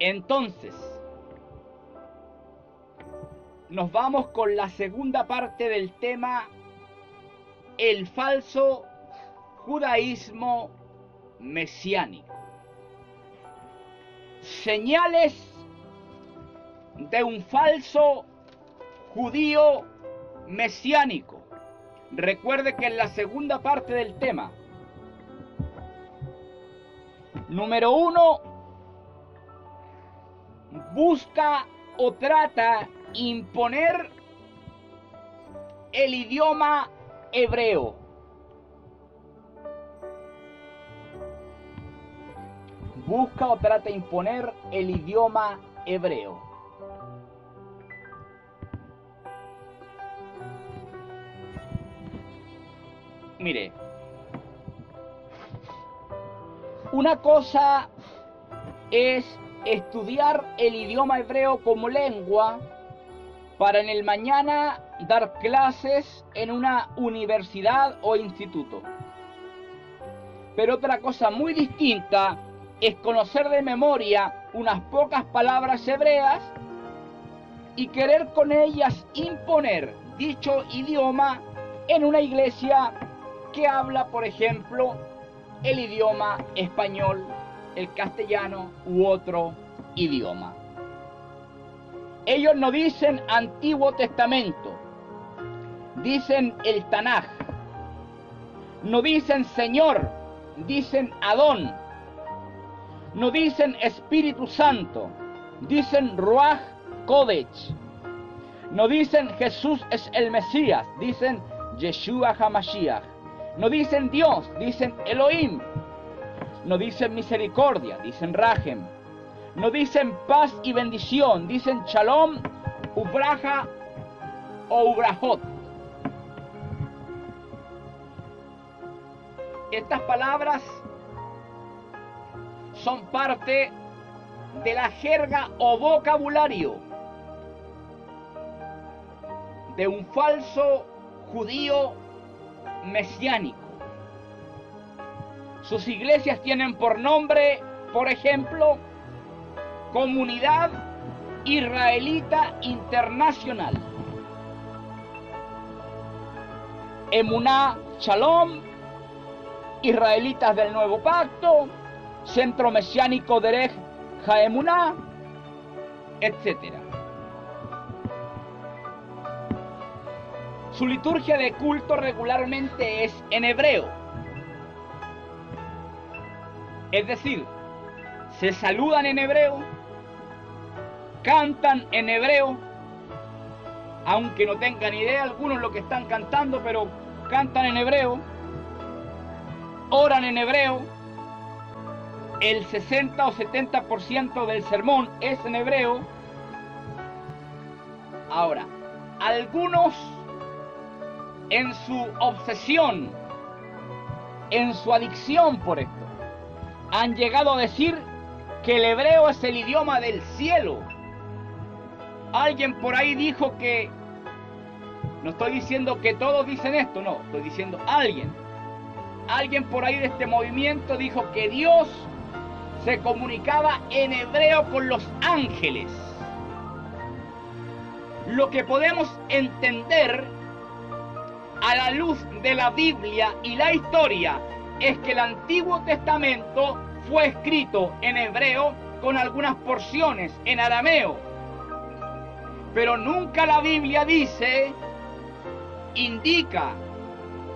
Entonces, nos vamos con la segunda parte del tema, el falso judaísmo mesiánico. Señales de un falso judío mesiánico. Recuerde que en la segunda parte del tema, número 1, busca o trata imponer el idioma hebreo. Busca o trata de imponer el idioma hebreo. Mire, una cosa es estudiar el idioma hebreo como lengua para en el mañana dar clases en una universidad o instituto. Pero otra cosa muy distinta es conocer de memoria unas pocas palabras hebreas y querer con ellas imponer dicho idioma en una iglesia que habla, por ejemplo, el idioma español, el castellano u otro idioma. Ellos no dicen Antiguo Testamento, dicen el Tanaj. No dicen Señor, dicen Adón. No dicen Espíritu Santo, dicen Ruach Kodesh. No dicen Jesús es el Mesías, dicen Yeshua HaMashiach. No dicen Dios, dicen Elohim. No dicen misericordia, dicen Rahem. No dicen paz y bendición, dicen Shalom, Ubraja o Ubrahot. Estas palabras son parte de la jerga o vocabulario de un falso judío mesiánico. Sus iglesias tienen por nombre, por ejemplo, Comunidad Israelita Internacional, Emuná Shalom, Israelitas del Nuevo Pacto, Centro Mesiánico Derech Haemuná, etc. Su liturgia de culto regularmente es en hebreo. Es decir, se saludan en hebreo, cantan en hebreo, aunque no tengan idea algunos lo que están cantando, pero cantan en hebreo, oran en hebreo, el 60 o 70% del sermón es en hebreo. Ahora, algunos en su obsesión, en su adicción por esto, han llegado a decir que el hebreo es el idioma del cielo. Alguien por ahí dijo que, no estoy diciendo que todos dicen esto, no, estoy diciendo alguien por ahí de este movimiento dijo que Dios se comunicaba en hebreo con los ángeles. Lo que podemos entender a la luz de la Biblia y la historia es que el Antiguo Testamento fue escrito en hebreo con algunas porciones en arameo. Pero nunca la Biblia dice, indica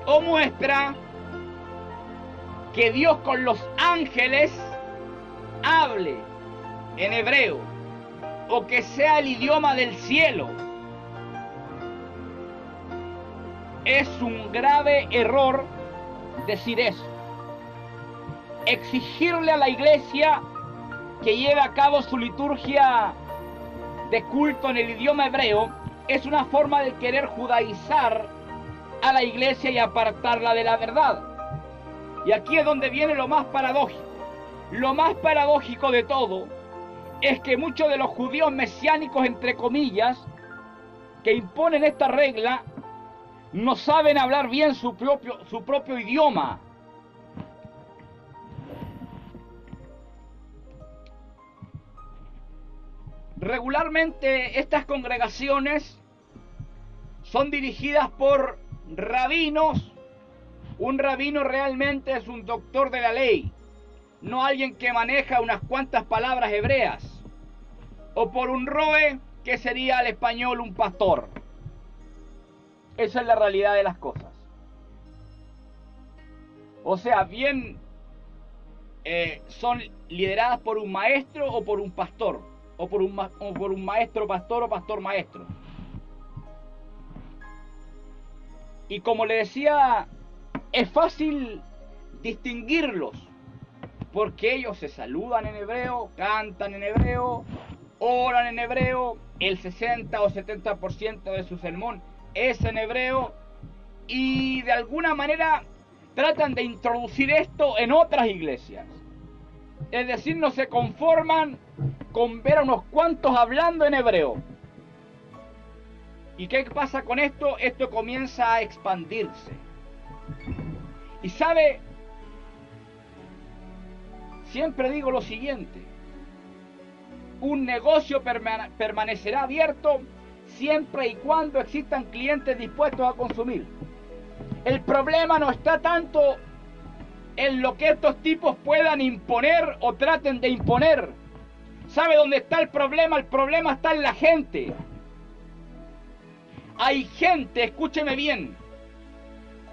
o muestra que Dios con los ángeles hable en hebreo o que sea el idioma del cielo. Es un grave error decir eso. Exigirle a la iglesia que lleve a cabo su liturgia de culto en el idioma hebreo es una forma de querer judaizar a la iglesia y apartarla de la verdad. Y aquí es donde viene lo más paradójico. Lo más paradójico de todo es que muchos de los judíos mesiánicos, entre comillas, que imponen esta regla, no saben hablar bien su propio idioma. Regularmente estas congregaciones son dirigidas por rabinos. Un rabino realmente es un doctor de la ley, no alguien que maneja unas cuantas palabras hebreas, o por un roe, que sería al español un pastor. Esa es la realidad de las cosas. O sea, bien son lideradas por un maestro o por un pastor, o por un maestro pastor o pastor maestro. Y como le decía, es fácil distinguirlos, porque ellos se saludan en hebreo, cantan en hebreo, oran en hebreo, el 60 o 70% de su sermón es en hebreo, y de alguna manera tratan de introducir esto en otras iglesias. Es decir, no se conforman con ver a unos cuantos hablando en hebreo. ¿Y qué pasa con esto? Esto comienza a expandirse. Y sabe, siempre digo lo siguiente: un negocio permanecerá abierto siempre y cuando existan clientes dispuestos a consumir. El problema no está tanto en lo que estos tipos puedan imponer o traten de imponer. ¿Sabe dónde está el problema? El problema está en la gente. Hay gente, escúcheme bien,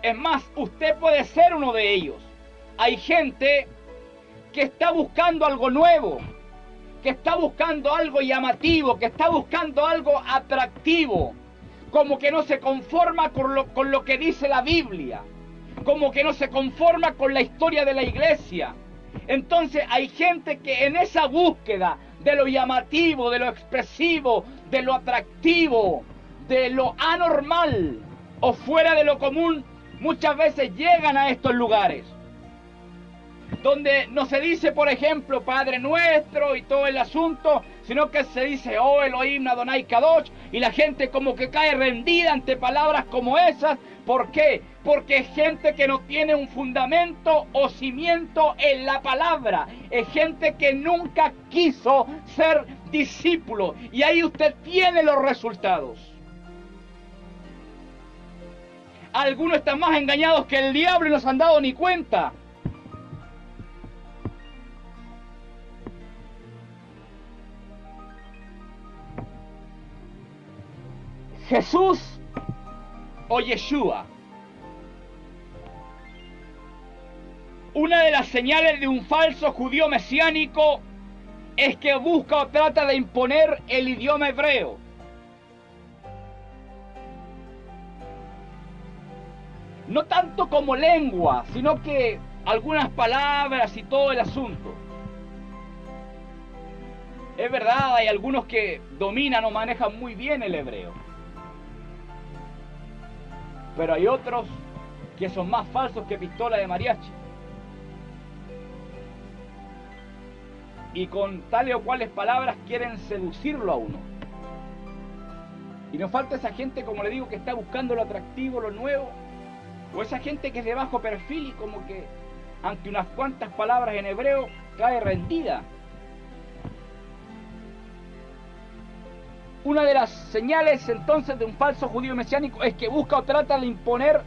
es más, usted puede ser uno de ellos. Hay gente que está buscando algo nuevo, que está buscando algo llamativo, que está buscando algo atractivo, como que no se conforma con lo que dice la Biblia, como que no se conforma con la historia de la iglesia. Entonces hay gente que en esa búsqueda de lo llamativo, de lo expresivo, de lo atractivo, de lo anormal o fuera de lo común, muchas veces llegan a estos lugares donde no se dice, por ejemplo, Padre Nuestro y todo el asunto, sino que se dice, oh Elohim Adonai Kadosh, y la gente como que cae rendida ante palabras como esas. ¿Por qué? Porque es gente que no tiene un fundamento o cimiento en la palabra, es gente que nunca quiso ser discípulo, y ahí usted tiene los resultados. Algunos están más engañados que el diablo y no se han dado ni cuenta. Jesús o Yeshua. Una de las señales de un falso judío mesiánico es que busca o trata de imponer el idioma hebreo. No tanto como lengua, sino que algunas palabras y todo el asunto. Es verdad, hay algunos que dominan o manejan muy bien el hebreo, pero hay otros que son más falsos que pistola de mariachi. Y con tales o cuales palabras quieren seducirlo a uno. Y nos falta esa gente, como le digo, que está buscando lo atractivo, lo nuevo. O esa gente que es de bajo perfil y como que ante unas cuantas palabras en hebreo cae rendida. Una de las señales entonces de un falso judío mesiánico es que busca o trata de imponer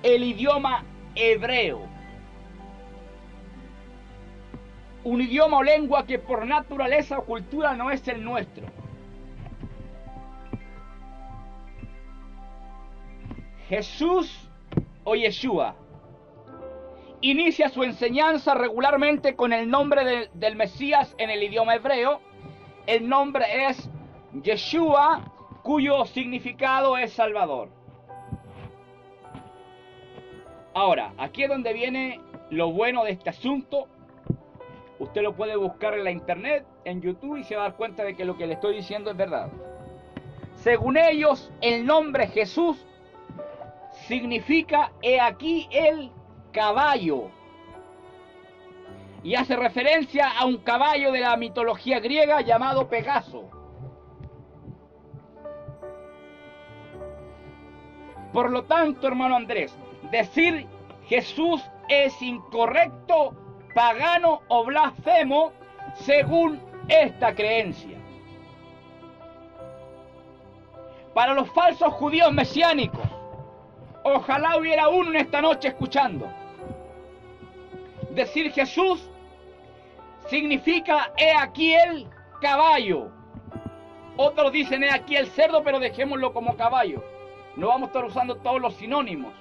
el idioma hebreo. Un idioma o lengua que por naturaleza o cultura no es el nuestro. Jesús o Yeshua inicia su enseñanza regularmente con el nombre del Mesías en el idioma hebreo. El nombre es Yeshua, cuyo significado es Salvador. Ahora, aquí es donde viene lo bueno de este asunto. Usted lo puede buscar en la internet, en YouTube, y se va a dar cuenta de que lo que le estoy diciendo es verdad. Según ellos, el nombre Jesús significa he aquí el caballo, y hace referencia a un caballo de la mitología griega llamado Pegaso. Por lo tanto, hermano Andrés, decir Jesús es incorrecto, pagano o blasfemo según esta creencia. Para los falsos judíos mesiánicos, ojalá hubiera uno en esta noche escuchando. Decir Jesús significa he aquí el caballo. Otros dicen he aquí el cerdo, pero dejémoslo como caballo. No vamos a estar usando todos los sinónimos.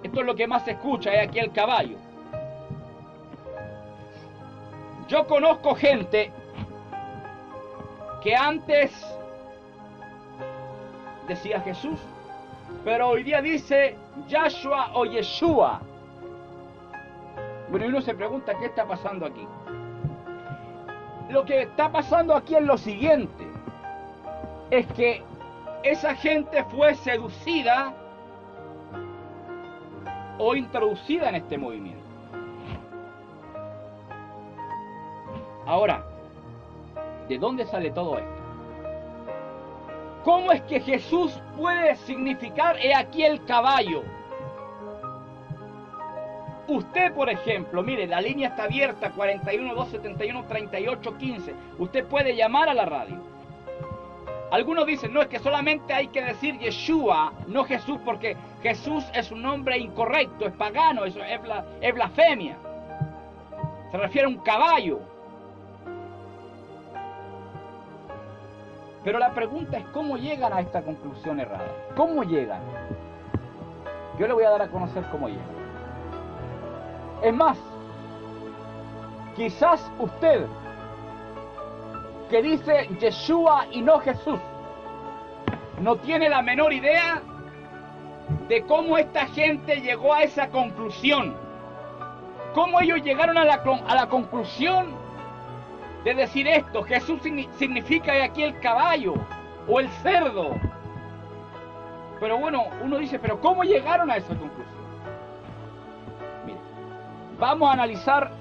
Esto es lo que más se escucha, he aquí el caballo. Yo conozco gente que antes decía Jesús, pero hoy día dice Yahshua o Yeshua. Bueno, y uno se pregunta, ¿qué está pasando aquí? Lo que está pasando aquí es lo siguiente, es que esa gente fue seducida o introducida en este movimiento. Ahora, ¿de dónde sale todo esto? ¿Cómo es que Jesús puede significar he aquí el caballo? Usted, por ejemplo, mire, la línea está abierta, 41 271 38 15. Usted puede llamar a la radio. Algunos dicen, no, es que solamente hay que decir Yeshua, no Jesús, porque Jesús es un nombre incorrecto, es pagano, eso es blasfemia. Se refiere a un caballo. Pero la pregunta es, ¿cómo llegan a esta conclusión errada? ¿Cómo llegan? Yo le voy a dar a conocer cómo llegan. Es más, quizás usted, que dice Yeshua y no Jesús, no tiene la menor idea de cómo esta gente llegó a esa conclusión. Cómo ellos llegaron a la conclusión de decir esto, Jesús significa aquí el caballo o el cerdo. Pero bueno, uno dice, pero ¿cómo llegaron a esa conclusión? Vamos a analizar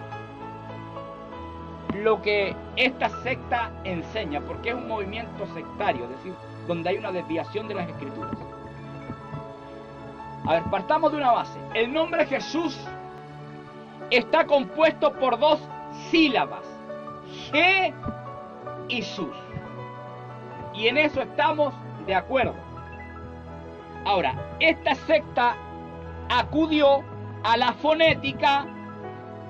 lo que esta secta enseña, porque es un movimiento sectario, es decir, donde hay una desviación de las escrituras. A ver, partamos de una base. El nombre Jesús está compuesto por dos sílabas, Je y Sus. Y en eso estamos de acuerdo. Ahora, esta secta acudió a la fonética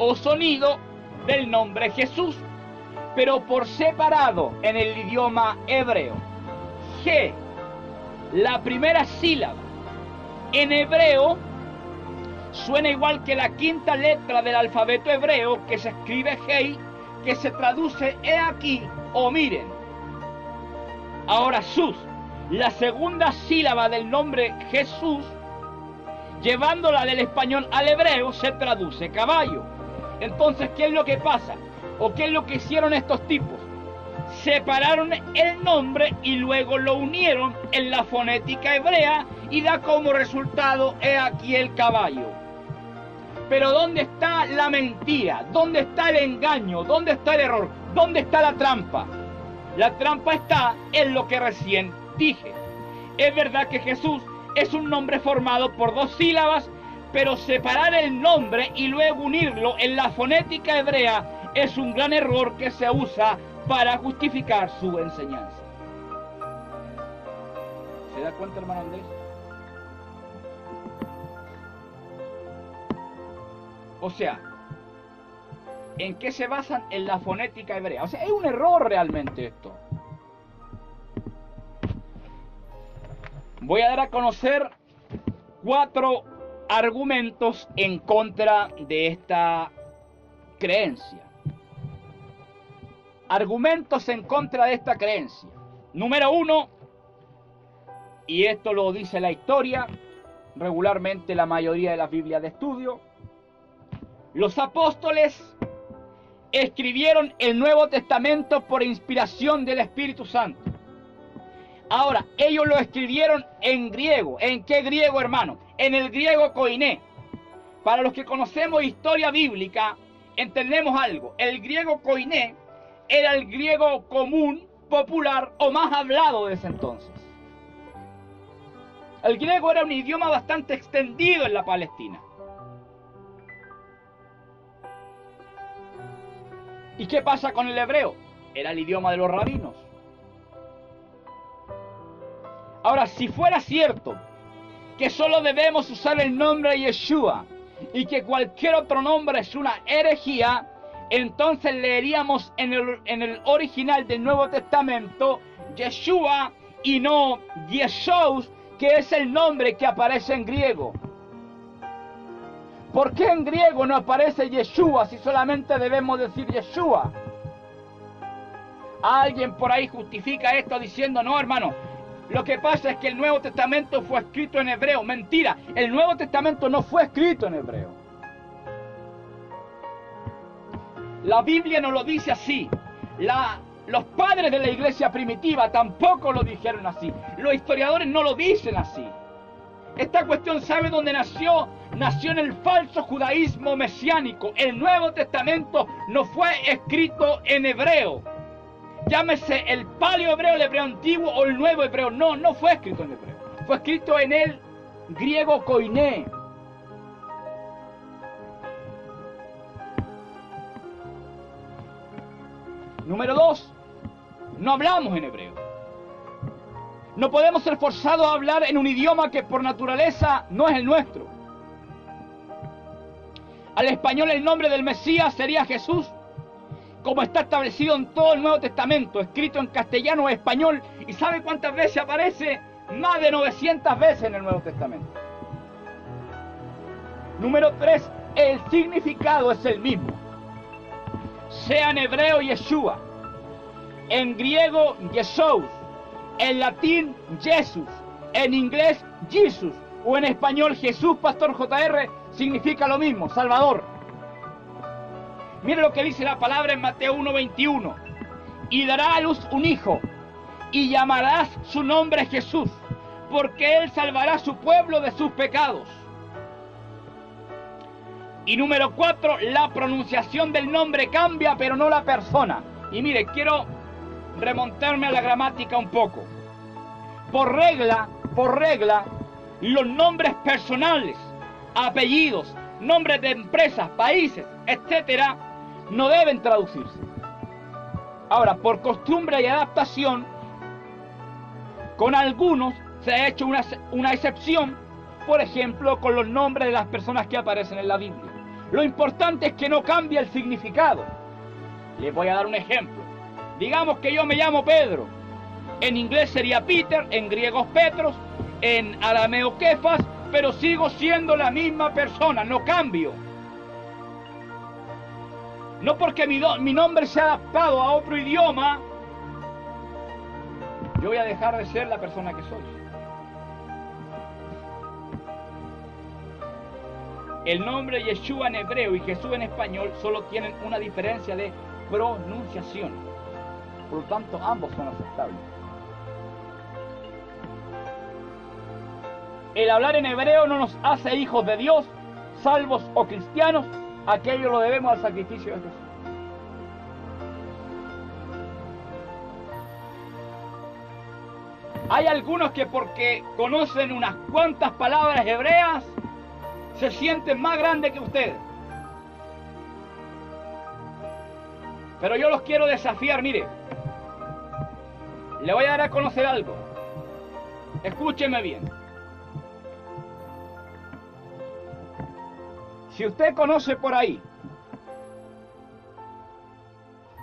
o sonido del nombre Jesús, pero por separado en el idioma hebreo. Je, la primera sílaba, en hebreo suena igual que la quinta letra del alfabeto hebreo, que se escribe Hei, que se traduce he aquí o miren. Ahora Sus, la segunda sílaba del nombre Jesús, llevándola del español al hebreo, se traduce caballo. Entonces, ¿qué es lo que pasa? ¿O qué es lo que hicieron estos tipos? Separaron el nombre y luego lo unieron en la fonética hebrea y da como resultado, he aquí el caballo. Pero ¿dónde está la mentira? ¿Dónde está el engaño? ¿Dónde está el error? ¿Dónde está la trampa? La trampa está en lo que recién dije. Es verdad que Jesús es un nombre formado por dos sílabas, pero separar el nombre y luego unirlo en la fonética hebrea es un gran error que se usa para justificar su enseñanza. ¿Se da cuenta, hermano Andrés? O sea, ¿en qué se basan? En la fonética hebrea. O sea, es un error realmente esto. Voy a dar a conocer 4 argumentos en contra de esta creencia. Argumentos en contra de esta creencia. Número 1, y esto lo dice la historia, regularmente la mayoría de las Biblias de estudio, los apóstoles escribieron el Nuevo Testamento por inspiración del Espíritu Santo. Ahora, ellos lo escribieron en griego. ¿En qué griego, hermano? En el griego koiné. Para los que conocemos historia bíblica, entendemos algo. El griego koiné era el griego común, popular o más hablado de ese entonces. El griego era un idioma bastante extendido en la Palestina. ¿Y qué pasa con el hebreo? Era el idioma de los rabinos. Ahora, si fuera cierto que solo debemos usar el nombre de Yeshua y que cualquier otro nombre es una herejía, entonces leeríamos en el original del Nuevo Testamento Yeshua y no Yeshua, que es el nombre que aparece en griego. ¿Por qué en griego no aparece Yeshua si solamente debemos decir Yeshua? Alguien por ahí justifica esto diciendo, no, hermano, lo que pasa es que el Nuevo Testamento fue escrito en hebreo. Mentira, el Nuevo Testamento no fue escrito en hebreo. La Biblia no lo dice así. Los padres de la iglesia primitiva tampoco lo dijeron así. Los historiadores no lo dicen así. Esta cuestión, ¿sabe dónde nació? Nació en el falso judaísmo mesiánico. El Nuevo Testamento no fue escrito en hebreo. Llámese el paleo hebreo, el hebreo antiguo o el nuevo hebreo. No, no fue escrito en hebreo. Fue escrito en el griego koiné. Número 2, no hablamos en hebreo. No podemos ser forzados a hablar en un idioma que por naturaleza no es el nuestro. Al español el nombre del Mesías sería Jesús, como está establecido en todo el Nuevo Testamento, escrito en castellano o español. ¿Y sabe cuántas veces aparece? Más de 900 veces en el Nuevo Testamento. Número 3, el significado es el mismo. Sea en hebreo Yeshua, en griego Jesús, en latín Jesús, en inglés Jesus, o en español Jesús, Pastor JR, significa lo mismo, Salvador. Mire lo que dice la palabra en Mateo 1:21. Y dará a luz un hijo, y llamarás su nombre Jesús, porque él salvará a su pueblo de sus pecados. Y número 4, la pronunciación del nombre cambia, pero no la persona. Y mire, quiero remontarme a la gramática un poco. Por regla, los nombres personales, apellidos, nombres de empresas, países, etcétera, no deben traducirse. Ahora, por costumbre y adaptación, con algunos se ha hecho una excepción, por ejemplo, con los nombres de las personas que aparecen en la Biblia. Lo importante es que no cambie el significado. Les voy a dar un ejemplo. Digamos que yo me llamo Pedro. En inglés sería Peter, en griego Petros, en arameo Kefas, pero sigo siendo la misma persona, no cambio. No porque mi nombre se ha adaptado a otro idioma, yo voy a dejar de ser la persona que soy. El nombre Yeshua en hebreo y Jesús en español solo tienen una diferencia de pronunciación. Por lo tanto, ambos son aceptables. El hablar en hebreo no nos hace hijos de Dios, salvos o cristianos. Aquello lo debemos al sacrificio de Jesús. Hay algunos que porque conocen unas cuantas palabras hebreas se sienten más grandes que ustedes. Pero yo los quiero desafiar, mire. Le voy a dar a conocer algo. Escúcheme bien. Si usted conoce por ahí,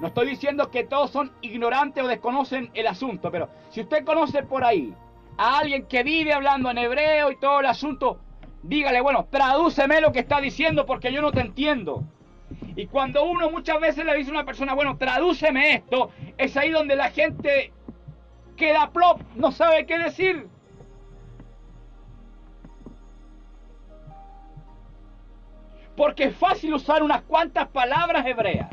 no estoy diciendo que todos son ignorantes o desconocen el asunto, pero si usted conoce por ahí a alguien que vive hablando en hebreo y todo el asunto, dígale, bueno, tradúceme lo que está diciendo porque yo no te entiendo. Y cuando uno muchas veces le dice a una persona, bueno, tradúceme esto, es ahí donde la gente queda plop, no sabe qué decir. Porque es fácil usar unas cuantas palabras hebreas.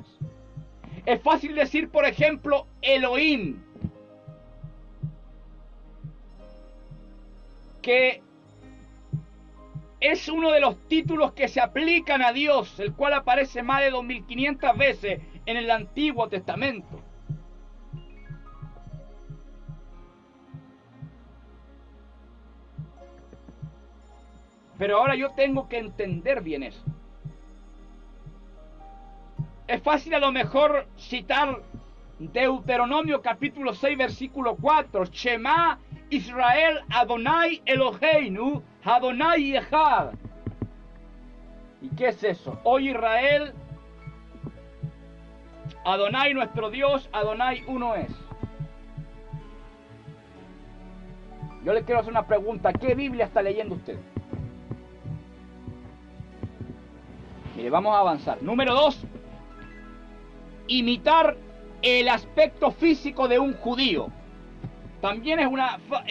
Es fácil decir, por ejemplo, Elohim, que es uno de los títulos que se aplican a Dios, el cual aparece más de 2500 veces en el Antiguo Testamento. Pero ahora yo tengo que entender bien eso. Es fácil a lo mejor citar Deuteronomio capítulo 6 versículo 4. Shema Israel Adonai Eloheinu Adonai Echad. ¿Y qué es eso? Oye Israel, Adonai nuestro Dios, Adonai uno es. Yo le quiero hacer una pregunta. ¿Qué Biblia está leyendo usted? Mire, vamos a avanzar. Número 2. Imitar el aspecto físico de un judío. También es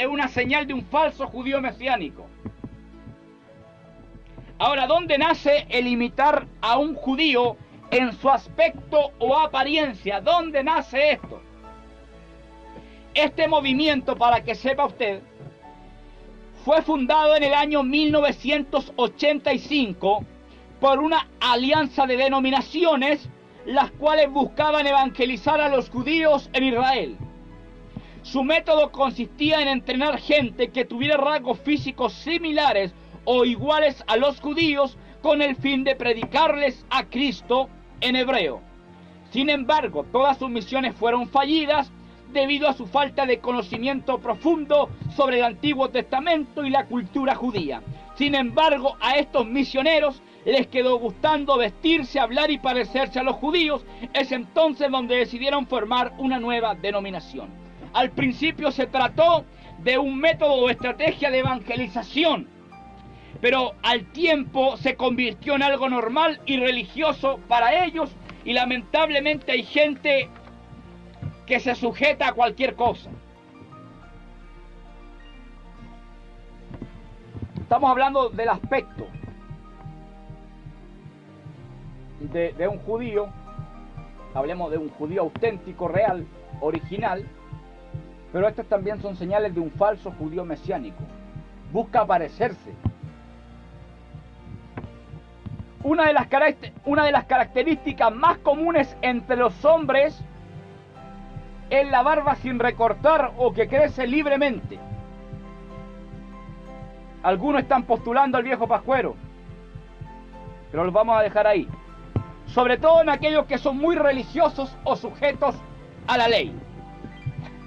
una señal de un falso judío mesiánico. Ahora, ¿dónde nace el imitar a un judío en su aspecto o apariencia? ¿Dónde nace esto? Este movimiento, para que sepa usted, fue fundado en el año 1985 por una alianza de denominaciones, las cuales buscaban evangelizar a los judíos en Israel. Su método consistía en entrenar gente que tuviera rasgos físicos similares o iguales a los judíos, con el fin de predicarles a Cristo en hebreo. Sin embargo, todas sus misiones fueron fallidas debido a su falta de conocimiento profundo sobre el Antiguo Testamento y la cultura judía. Sin embargo, a estos misioneros les quedó gustando vestirse, hablar y parecerse a los judíos. Es entonces donde decidieron formar una nueva denominación. Al principio se trató de un método o estrategia de evangelización, pero al tiempo se convirtió en algo normal y religioso para ellos, y lamentablemente hay gente que se sujeta a cualquier cosa. Estamos hablando del aspecto de un judío. Hablemos de un judío auténtico, real, original, pero estas también son señales de un falso judío mesiánico. Busca parecerse. Una de las características más comunes entre los hombres es la barba sin recortar o que crece libremente. Algunos están postulando al viejo pascuero, pero los vamos a dejar ahí. Sobre todo en aquellos que son muy religiosos o sujetos a la ley.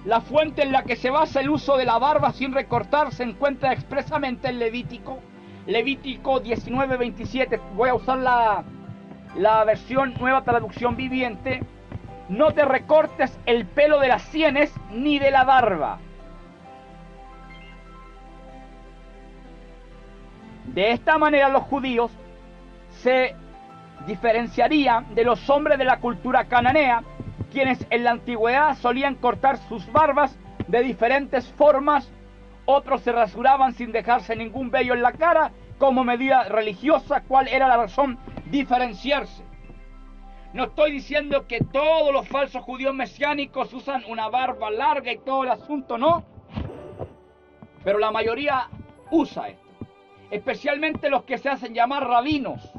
La fuente en la que se basa el uso de la barba sin recortar se encuentra expresamente en Levítico 19:27. Voy a usar la versión Nueva Traducción Viviente. No te recortes el pelo de las sienes ni de la barba. De esta manera los judíos se diferenciarían de los hombres de la cultura cananea, quienes en la antigüedad solían cortar sus barbas de diferentes formas. Otros se rasuraban sin dejarse ningún vello en la cara como medida religiosa. ¿Cuál era la razón? Diferenciarse. No estoy diciendo que todos los falsos judíos mesiánicos usan una barba larga y todo el asunto, no. Pero la mayoría usa esto. Especialmente los que se hacen llamar rabinos,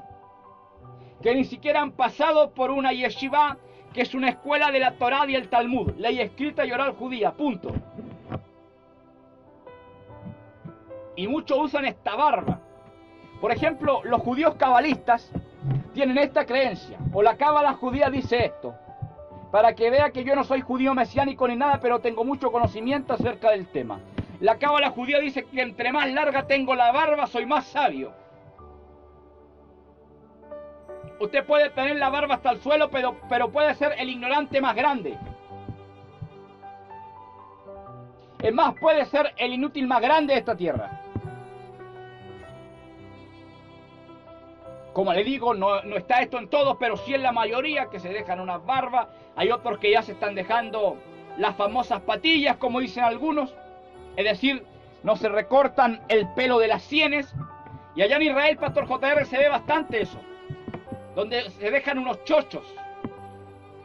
que ni siquiera han pasado por una yeshiva, que es una escuela de la Torá y el Talmud, ley escrita y oral judía, punto. Y muchos usan esta barba. Por ejemplo, los judíos cabalistas tienen esta creencia, o la cábala judía dice esto, para que vea que yo no soy judío mesiánico ni nada, pero tengo mucho conocimiento acerca del tema. La cábala judía dice que entre más larga tengo la barba, soy más sabio. Usted puede tener la barba hasta el suelo, pero puede ser el ignorante más grande. Es más, puede ser el inútil más grande de esta tierra. Como le digo, no está esto en todos, pero sí en la mayoría que se dejan unas barbas. Hay otros que ya se están dejando las famosas patillas, como dicen algunos. Es decir, no se recortan el pelo de las sienes. Y allá en Israel, Pastor JR, se ve bastante eso, donde se dejan unos chochos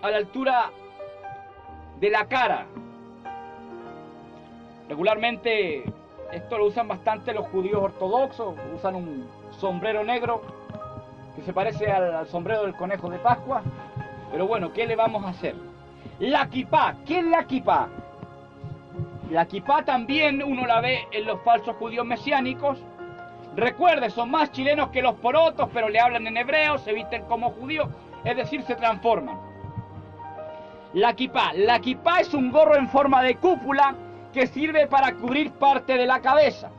a la altura de la cara. Regularmente esto lo usan bastante los judíos ortodoxos. Usan un sombrero negro que se parece al sombrero del conejo de Pascua. Pero bueno, ¿qué le vamos a hacer? La kipá. ¿Qué es la kipá? La kipá también uno la ve en los falsos judíos mesiánicos. Recuerde, son más chilenos que los porotos, pero le hablan en hebreo, se visten como judíos, es decir, se transforman. La kipá. La kipá es un gorro en forma de cúpula que sirve para cubrir parte de la cabeza.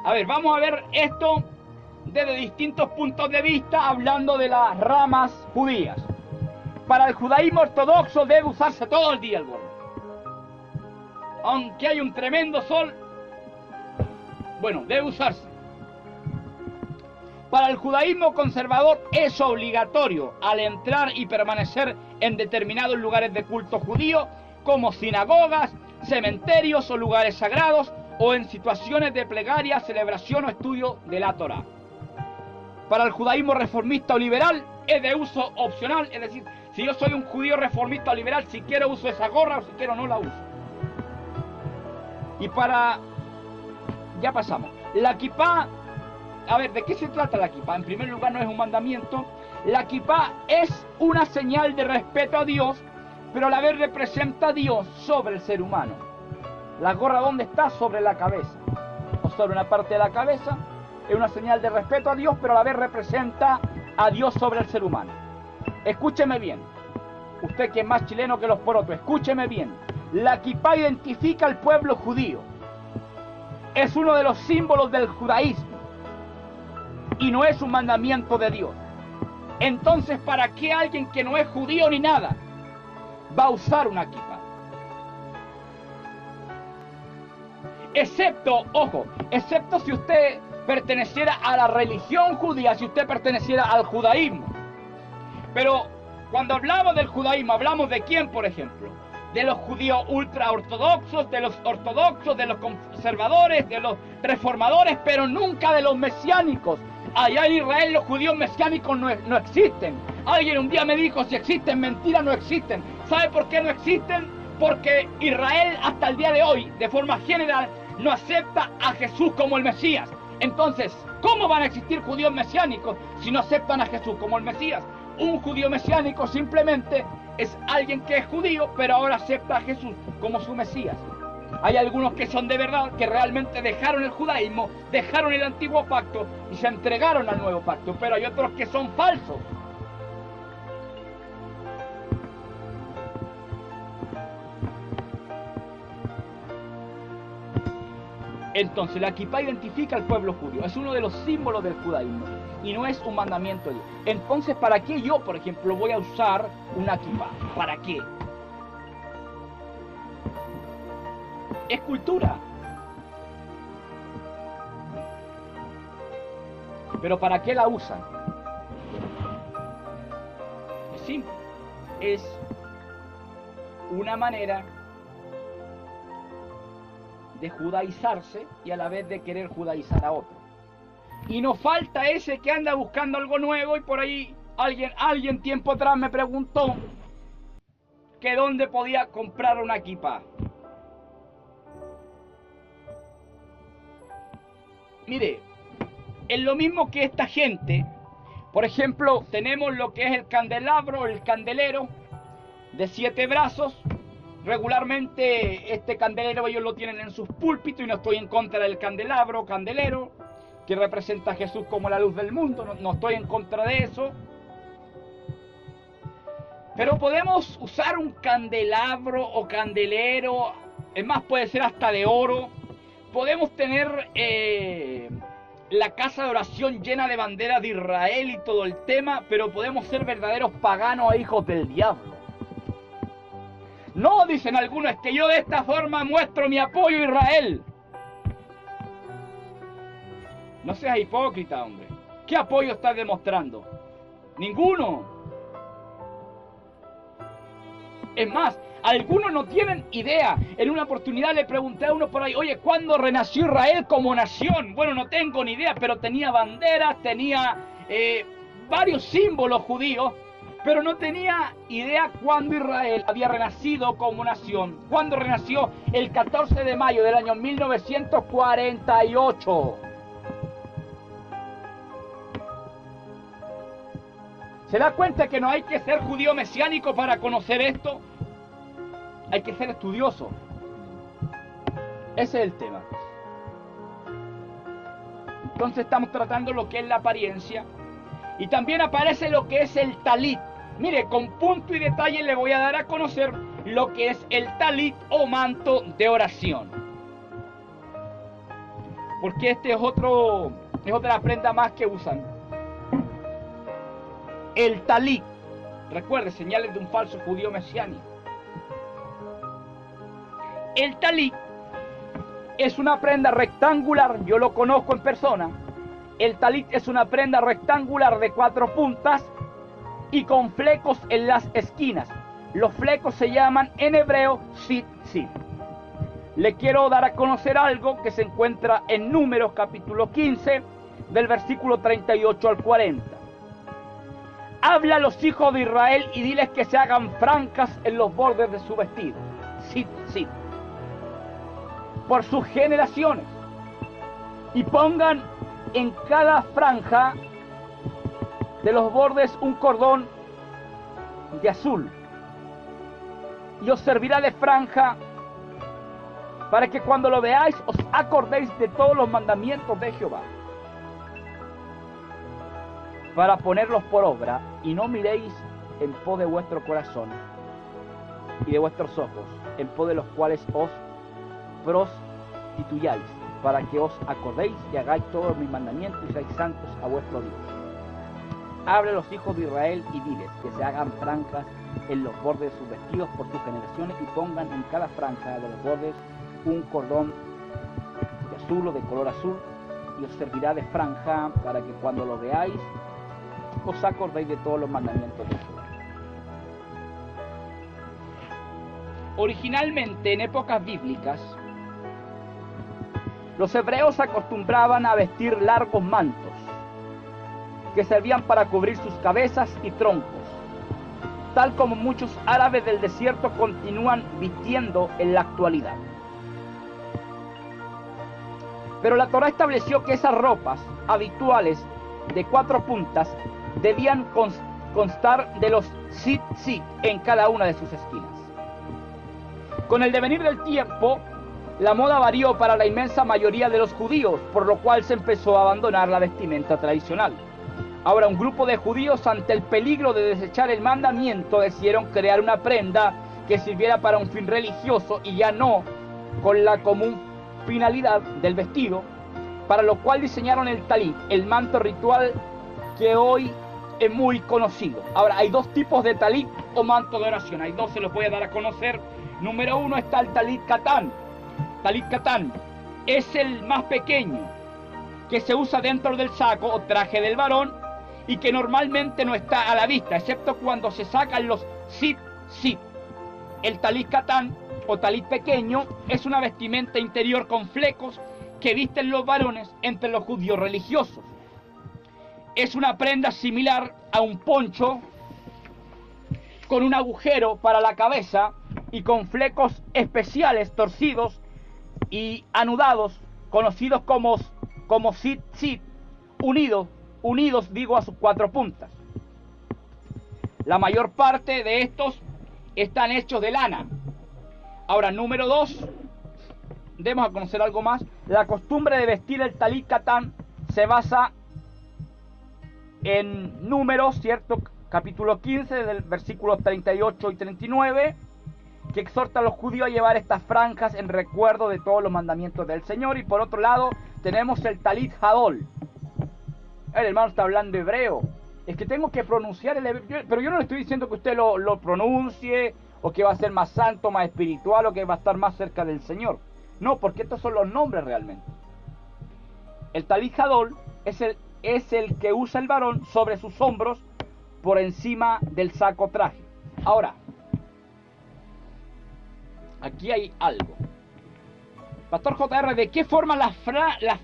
A ver, vamos a ver esto desde distintos puntos de vista, hablando de las ramas judías. Para el judaísmo ortodoxo debe usarse todo el día el gorro. Aunque hay un tremendo sol, bueno, debe usarse. Para el judaísmo conservador es obligatorio al entrar y permanecer en determinados lugares de culto judío, como sinagogas, cementerios o lugares sagrados, o en situaciones de plegaria, celebración o estudio de la Torá. Para el judaísmo reformista o liberal es de uso opcional, es decir, si yo soy un judío reformista o liberal, si quiero uso esa gorra o si quiero no la uso. Y ya pasamos. La kipá, a ver, ¿de qué se trata la kipá? En primer lugar, no es un mandamiento. La kipá es una señal de respeto a Dios, pero a la vez representa a Dios sobre el ser humano. La gorra, ¿dónde está? Sobre la cabeza, o sobre una parte de la cabeza. Es una señal de respeto a Dios, pero a la vez representa a Dios sobre el ser humano. Escúcheme bien, usted que es más chileno que los porotos, escúcheme bien. La kipá identifica al pueblo judío. Es uno de los símbolos del judaísmo y no es un mandamiento de Dios. Entonces, ¿para qué alguien que no es judío ni nada va a usar una kipá? Excepto, ojo, excepto si usted perteneciera a la religión judía, si usted perteneciera al judaísmo. Pero cuando hablamos del judaísmo, ¿hablamos de quién, por ejemplo? De los judíos ultraortodoxos, de los ortodoxos, de los conservadores, de los reformadores, pero nunca de los mesiánicos. Allá en Israel los judíos mesiánicos no existen. Alguien un día me dijo, si existen, mentira, no existen. ¿Sabe por qué no existen? Porque Israel hasta el día de hoy, de forma general, no acepta a Jesús como el Mesías. Entonces, ¿cómo van a existir judíos mesiánicos si no aceptan a Jesús como el Mesías? Un judío mesiánico simplemente es alguien que es judío, pero ahora acepta a Jesús como su Mesías. Hay algunos que son de verdad, que realmente dejaron el judaísmo, dejaron el antiguo pacto y se entregaron al nuevo pacto, pero hay otros que son falsos. Entonces la kipá identifica al pueblo judío, es uno de los símbolos del judaísmo y no es un mandamiento de Dios. Entonces, ¿para qué yo, por ejemplo, voy a usar una kipá? ¿Para qué? Es cultura. Pero ¿para qué la usan? Es simple. Es una manera de judaizarse y a la vez de querer judaizar a otro. Y nos falta ese que anda buscando algo nuevo y por ahí alguien tiempo atrás me preguntó que dónde podía comprar una kipá. Mire, es lo mismo que esta gente. Por ejemplo, tenemos lo que es el candelabro, el candelero de 7 brazos. Regularmente este candelero ellos lo tienen en sus púlpitos y no estoy en contra del candelabro, candelero, que representa a Jesús como la luz del mundo, no estoy en contra de eso. Pero podemos usar un candelabro o candelero, es más, puede ser hasta de oro. Podemos tener la casa de oración llena de banderas de Israel y todo el tema, pero podemos ser verdaderos paganos e hijos del diablo. No, dicen algunos, es que yo de esta forma muestro mi apoyo a Israel. No seas hipócrita, hombre. ¿Qué apoyo estás demostrando? Ninguno. Es más, algunos no tienen idea. En una oportunidad le pregunté a uno por ahí, oye, ¿cuándo renació Israel como nación? Bueno, no tengo ni idea, pero tenía banderas, tenía varios símbolos judíos, pero no tenía idea cuándo Israel había renacido como nación. ¿Cuándo renació? El 14 de mayo del año 1948. ¿Se da cuenta que no hay que ser judío mesiánico para conocer esto? Hay que ser estudioso. Ese es el tema. Entonces estamos tratando lo que es la apariencia. Y también aparece lo que es el talit. Mire, con punto y detalle le voy a dar a conocer lo que es el talit o manto de oración. Porque este es otra prenda más que usan. El talit, recuerde, señales de un falso judío mesiánico. El talit es una prenda rectangular, yo lo conozco en persona. El talit es una prenda rectangular de 4 puntas y con flecos en las esquinas. Los flecos se llaman en hebreo tzitzit. Le quiero dar a conocer algo que se encuentra en Números capítulo 15 del versículo 38 al 40. Habla a los hijos de Israel y diles que se hagan franjas en los bordes de su vestido. Tzitzit. Por sus generaciones. Y pongan en cada franja de los bordes un cordón de azul, y os servirá de franja para que cuando lo veáis os acordéis de todos los mandamientos de Jehová, para ponerlos por obra, y no miréis en pos de vuestro corazón y de vuestros ojos, en pos de los cuales os prostituyáis, para que os acordéis y hagáis todos mis mandamientos y seáis santos a vuestro Dios. Habla a los hijos de Israel y diles que se hagan franjas en los bordes de sus vestidos por sus generaciones, y pongan en cada franja de los bordes un cordón de azul o de color azul, y os servirá de franja para que cuando lo veáis os acordéis de todos los mandamientos de Jehová. Originalmente, en épocas bíblicas, los hebreos acostumbraban a vestir largos mantos que servían para cubrir sus cabezas y troncos, tal como muchos árabes del desierto continúan vistiendo en la actualidad. Pero la Torá estableció que esas ropas habituales de 4 puntas debían constar de los tzitzit en cada una de sus esquinas. Con el devenir del tiempo, la moda varió para la inmensa mayoría de los judíos, por lo cual se empezó a abandonar la vestimenta tradicional. Ahora, un grupo de judíos, ante el peligro de desechar el mandamiento, decidieron crear una prenda que sirviera para un fin religioso y ya no con la común finalidad del vestido, para lo cual diseñaron el talit, el manto ritual que hoy es muy conocido. Ahora, hay 2 tipos de talit o manto de oración. Hay 2, se los voy a dar a conocer. Número 1 está el talit katán. Talit katán es el más pequeño, que se usa dentro del saco o traje del varón y que normalmente no está a la vista, excepto cuando se sacan los tzitzit. El talit katán o talit pequeño es una vestimenta interior con flecos que visten los varones entre los judíos religiosos. Es una prenda similar a un poncho con un agujero para la cabeza y con flecos especiales torcidos y anudados, conocidos como tzitzit, unidos a sus 4 puntas. La mayor parte de estos están hechos de lana. Ahora, número 2, demos a conocer algo más. La costumbre de vestir el talit katán se basa en Números, ¿cierto? Capítulo 15, del versículo 38 y 39, que exhorta a los judíos a llevar estas franjas en recuerdo de todos los mandamientos del Señor. Y por otro lado, tenemos el talit hadol. El hermano está hablando hebreo. Es que tengo que pronunciar el hebreo, pero yo no le estoy diciendo que usted lo pronuncie, o que va a ser más santo, más espiritual, o que va a estar más cerca del Señor. No, porque estos son los nombres realmente. El talit hadol es el que usa el varón sobre sus hombros por encima del saco traje. Ahora, aquí hay algo. Pastor JR, ¿de qué forma las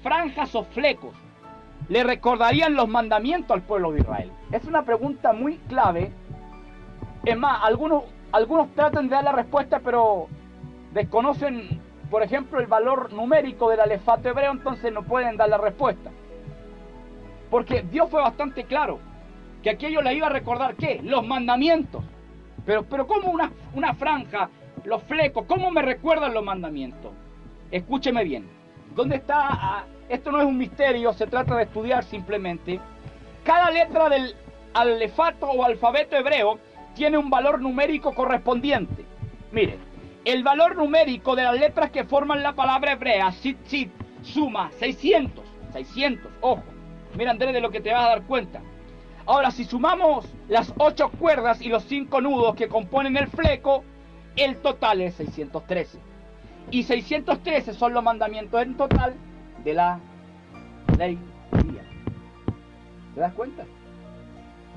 franjas o flecos le recordarían los mandamientos al pueblo de Israel? Es una pregunta muy clave. Es más, algunos tratan de dar la respuesta, pero desconocen, por ejemplo, el valor numérico del alefato hebreo, entonces no pueden dar la respuesta. Porque Dios fue bastante claro, que aquello le iba a recordar, ¿qué? Los mandamientos. Pero ¿cómo una franja, los flecos, cómo me recuerdan los mandamientos? Escúcheme bien. ¿Dónde está? Esto no es un misterio, se trata de estudiar simplemente. Cada letra del alefato o alfabeto hebreo tiene un valor numérico correspondiente. Mire, el valor numérico de las letras que forman la palabra hebrea, tzitzit, suma 600. 600, ojo. Mira, Andrés, de lo que te vas a dar cuenta. Ahora, si sumamos las 8 cuerdas y los 5 nudos que componen el fleco, el total es 613. Y 613 son los mandamientos en total de la ley judía. ¿Te das cuenta?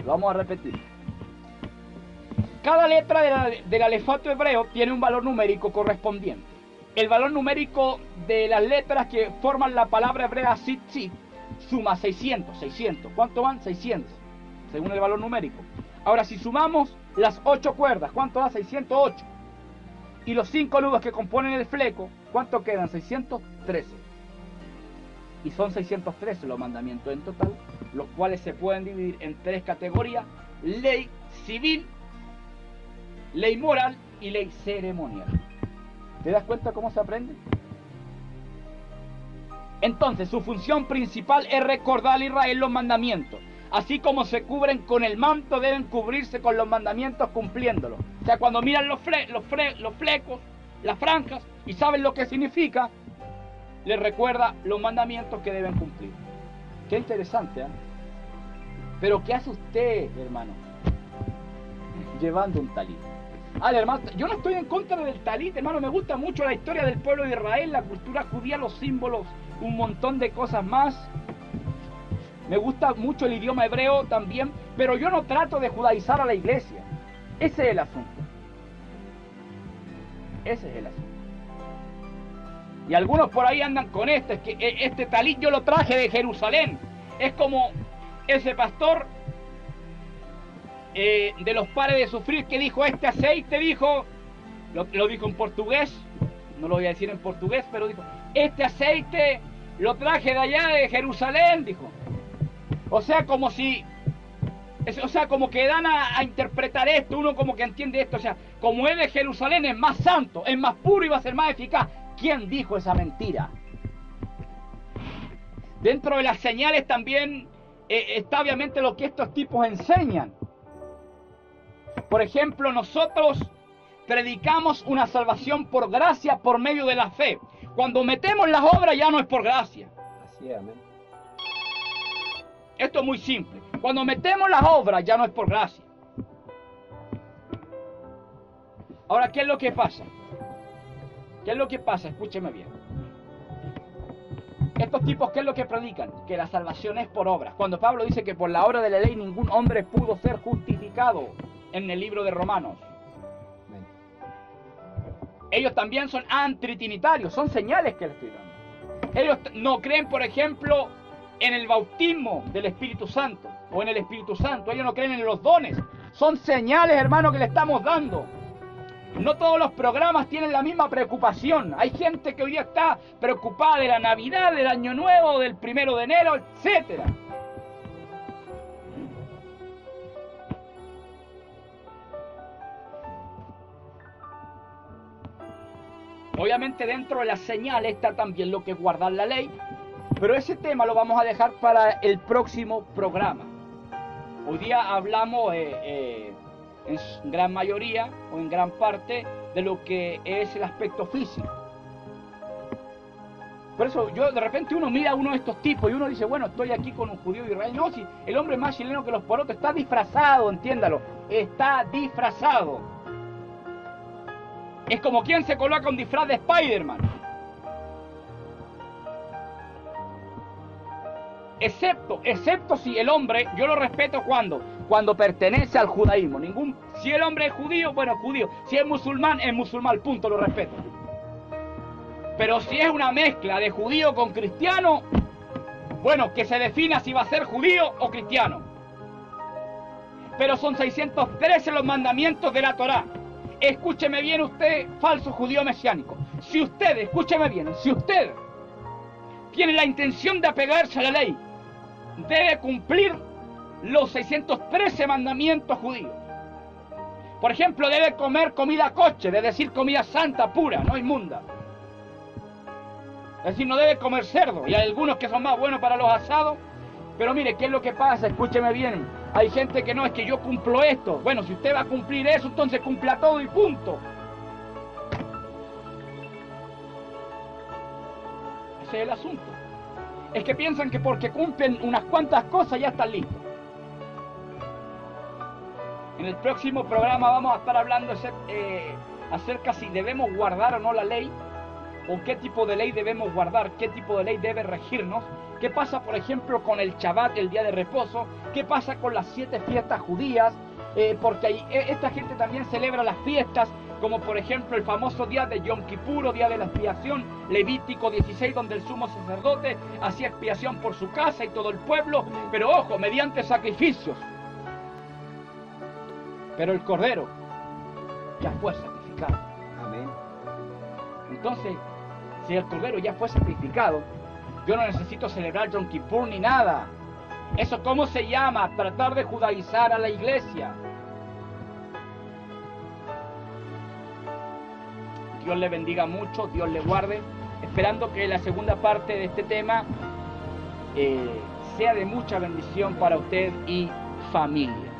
Lo vamos a repetir. Cada letra del alefato hebreo tiene un valor numérico correspondiente. El valor numérico de las letras que forman la palabra hebrea tzitzit suma 600. ¿Cuánto van? 600, según el valor numérico. Ahora, si sumamos las 8 cuerdas, ¿cuánto da? 608. Y los 5 nudos que componen el fleco, ¿cuánto quedan? 613. Y son 613 los mandamientos en total, los cuales se pueden dividir en 3 categorías: ley civil, ley moral y ley ceremonial. ¿Te das cuenta cómo se aprende? Entonces, su función principal es recordar a Israel los mandamientos. Así como se cubren con el manto, deben cubrirse con los mandamientos cumpliéndolos. O sea, cuando miran los flecos, las franjas, y saben lo que significa, les recuerda los mandamientos que deben cumplir. Qué interesante, ¿eh? Pero ¿qué hace usted, hermano, llevando un talit? Hermano, yo no estoy en contra del talit, hermano. Me gusta mucho la historia del pueblo de Israel, la cultura judía, los símbolos, un montón de cosas más. Me gusta mucho el idioma hebreo también, pero yo no trato de judaizar a la iglesia. Ese es el asunto. Ese es el asunto. Y algunos por ahí andan con es que este talit yo lo traje de Jerusalén. Es como ese pastor de los pares de sufrir que dijo: este aceite, dijo, lo dijo en portugués, no lo voy a decir en portugués, pero dijo: este aceite lo traje de allá de Jerusalén, dijo. O sea, como que dan a interpretar esto, uno como que entiende esto, o sea, como es de Jerusalén, es más santo, es más puro y va a ser más eficaz. ¿Quién dijo esa mentira? Dentro de las señales también está obviamente lo que estos tipos enseñan. Por ejemplo, nosotros predicamos una salvación por gracia por medio de la fe. Cuando metemos las obras ya no es por gracia. Así es, amén. Esto es muy simple. Cuando metemos las obras ya no es por gracia. Ahora, ¿qué es lo que pasa? ¿Qué es lo que pasa? Escúcheme bien. Estos tipos, ¿qué es lo que predican? Que la salvación es por obras. Cuando Pablo dice que por la obra de la ley ningún hombre pudo ser justificado en el libro de Romanos. Ellos también son antitrinitarios, son señales que les estoy dando. Ellos no creen, por ejemplo, en el bautismo del Espíritu Santo o en el Espíritu Santo. Ellos no creen en los dones. Son señales, hermano, que le estamos dando. No todos los programas tienen la misma preocupación. Hay gente que hoy día está preocupada de la Navidad, del Año Nuevo, del 1 de enero, etcétera. Obviamente dentro de las señales está también lo que es guardar la ley, pero ese tema lo vamos a dejar para el próximo programa. Hoy día hablamos en gran mayoría o en gran parte de lo que es el aspecto físico. Por eso de repente uno mira a uno de estos tipos y uno dice: bueno, estoy aquí con un judío de Israel. No, si el hombre es más chileno que los porotos, está disfrazado, entiéndalo, está disfrazado. Es como quien se coloca un disfraz de Spider-Man. Excepto si el hombre, yo lo respeto cuando pertenece al judaísmo. Si el hombre es judío, bueno, judío. Si es musulmán, punto, lo respeto. Pero si es una mezcla de judío con cristiano, bueno, que se defina si va a ser judío o cristiano. Pero son 613 los mandamientos de la Torá. Escúcheme bien usted, falso judío mesiánico. Si usted, escúcheme bien, si usted tiene la intención de apegarse a la ley, debe cumplir los 613 mandamientos judíos. Por ejemplo, debe comer comida kosher, es decir, comida santa, pura, no inmunda. Es decir, no debe comer cerdo. Y hay algunos que son más buenos para los asados. Pero mire, ¿qué es lo que pasa? Escúcheme bien. Hay gente que no, es que yo cumplo esto. Bueno, si usted va a cumplir eso, entonces cumpla todo y punto. Ese es el asunto. Es que piensan que porque cumplen unas cuantas cosas ya están listos. En el próximo programa vamos a estar hablando acerca si debemos guardar o no la ley, o qué tipo de ley debemos guardar, qué tipo de ley debe regirnos. ¿Qué pasa, por ejemplo, con el Shabbat, el día de reposo? ¿Qué pasa con las 7 fiestas judías? Porque esta gente también celebra las fiestas, como por ejemplo el famoso día de Yom Kippur, o día de la expiación, Levítico 16, donde el sumo sacerdote hacía expiación por su casa y todo el pueblo, pero ojo, mediante sacrificios. Pero el Cordero ya fue sacrificado. Amén. Entonces, si el Cordero ya fue sacrificado, yo no necesito celebrar Yom Kippur ni nada. ¿Eso cómo se llama? Tratar de judaizar a la iglesia. Dios le bendiga mucho, Dios le guarde, esperando que la segunda parte de este tema sea de mucha bendición para usted y familia.